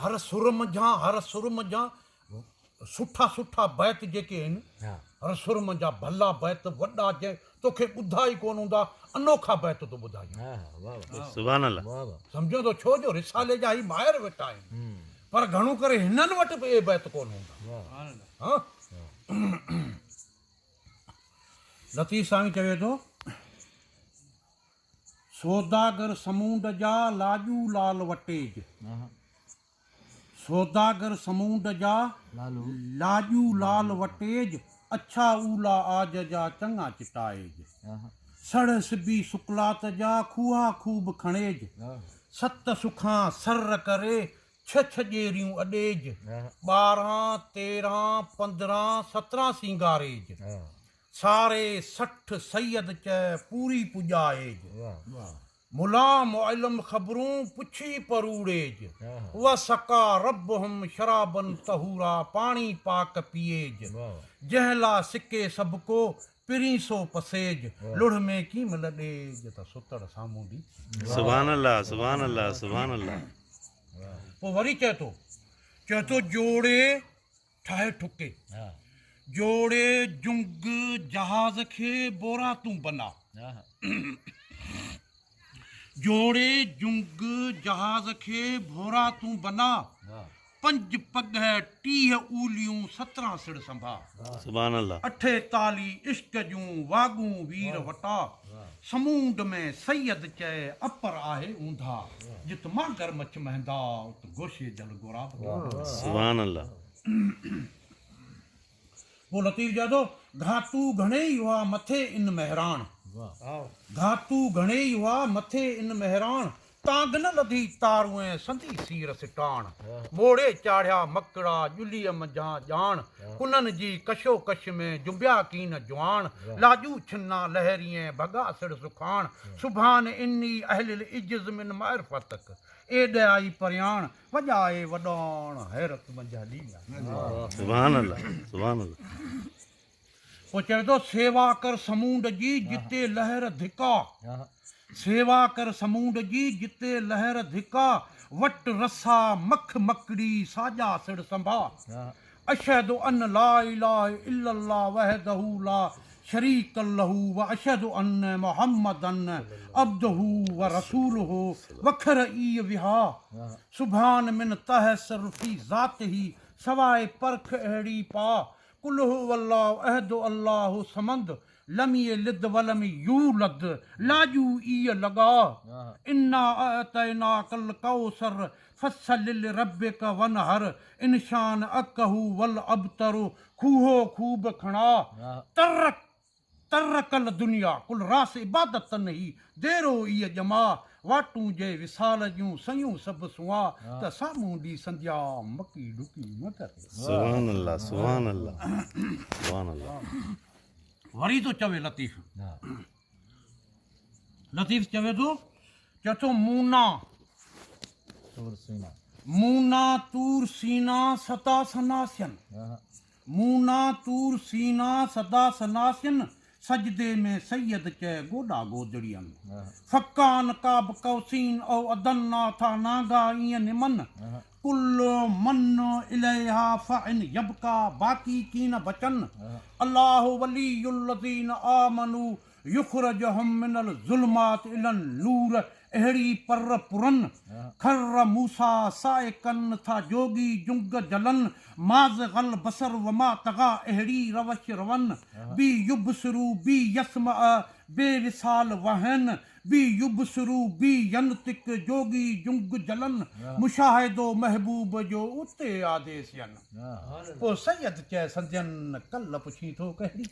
हर सुर मंझां सुठा सुठा बैत जेके आहिनि हर सुर मंझां भला बैत वॾा जे तोखे ॿुधा ई कोन हूंदा अनोखा बैत तो ॿुधाई सुभान अल्लाह सम्झो तो छो जो रिसाले जा ई माहिर वेठा आहिनि पर घणो करे हिननि वटि बि इहे बैत कोन हूंदा हाँ लतीफ़ साईं चवे थो सौदागर समूंड जा लाजू लाल वटेज सौदागर समूंड जा लाजू लाल वटेज अच्छा ऊला आज जा चङा चिटाएज सड़ सिबी सुकलात जा खूहा खूब खणेज सत सुखां सर करे छह ॼेरियूं अॾेज 12 13 15 17 सिंगारेज सारे 60 सैयद चए पूरी पुॼाएज मुला मुअल्लम ख़बरूं पुछी परूड़ेज व सका रब्बहुम शराबन तहूरा पाणी पाक पिएज जहला सिके सबको पिरी सो पसेज लुढ़ में की मिलडेज त सुतड़ साम्हूं दी सुभान अल्लाह सुभान अल्लाह सुभान अल्लाह पोइ वरी चए थो जोड़े ठाहे ठुके जोड़े जुंग जहाज़ खे बोरा तूं बना जोड़े जुंग जहाज़ खे भोरा तूं बना 5 पग 30 ऊलियूं 17 सिड़ संभा सुभान अल्लाह 48 इश्क जूं वागूं वीर वटा समूंड में सैयद चए अपर आहे ऊंधा जित मागर मच महंदा उत गोशे जल गोरा सुभान अल्लाह वो लतीफ़ जादो घाटू घणेई हुआ मथे इन मेहरान घाटू घणेई हुआ मथे इन मेहरान तांग न लधी तारूं संधी सीर सिटाण मोड़े चाढ़िया मकड़ा जुलीअ मंझां ॼाण कुनन जी कशो कश में जुंबिया कीन जुआण लाजू छिन्ना लहरिए भगा सिड़ सुखाण सुभान इन्नी अहलिल इज्ज़ मिन मारिफतक एॾ आई परियाण वॼाए वॾाण हैरत मंझा ॾींदा सुभान अल्लाह सुभान अल्लाह पोइ चवे थो सेवा कर समूंड जी जिते लहर धिका सेवा कर समूंड जी जिते लहर धिका वट रसा मख मकड़ी साजा सिड़ संभा अशहदु अन ला इलाहा इल्लल्लाह वहदहू ला शरीक लहू व अशहदु अन्न मुहम्मदन अब्दहू व रसूलहू वखर ई विहा सुभान मिन तहसर फी ज़ात ही सवाए परख अहिड़ी पा कुल्हु वल्लाहु अहदु अल्लाहु समद लम यलिद वलम यूलद लाजू ई लगा इन्ना अतैना कल कौसर फस्सलिल रब्बिक वनहर इंशान अकहू वल अबतरु खूहो खूब खणा तरकल दुनिया कुल रास इबादत नहीं देरो ई जमा वाटू जे विसाल जूं सयूं सब सुआ त सामूं डी संध्या मकी डुकी न कर सुभान अल्लाह सुभान अल्लाह सुभान अल्लाह वरी तो चवे लतीफ़ चवे थो मूना तूर सीना सदा सनासियन मूना तूर सीना सदा सनासियन सजदे में सैयद चए गोडा गोदड़ियन फकान काब कौसीन औ अदन्ना था नागा ईअं निमन कुल्लो मन इलैहा फ़इन यबका बाकी कीन बचन अल्लाहु वलियुल्लज़ीन आमनू युखरजहुम मिनल ज़ुल्मात इलन नूर अहिड़ी पर पुरन खर मूसा साइकन था जोगी जुंग जलन माज़ गल बसर वमा तगा अहिड़ी रवश रवन बी युबसरू बी यसम बेविसाल वहन बी युबसरू बी यनतिक जोगी जुंग जलन मुशाहिदो महबूब जो उते आदेसियन पोइ सैयद चए संजन कल पुछी थो कहिड़ी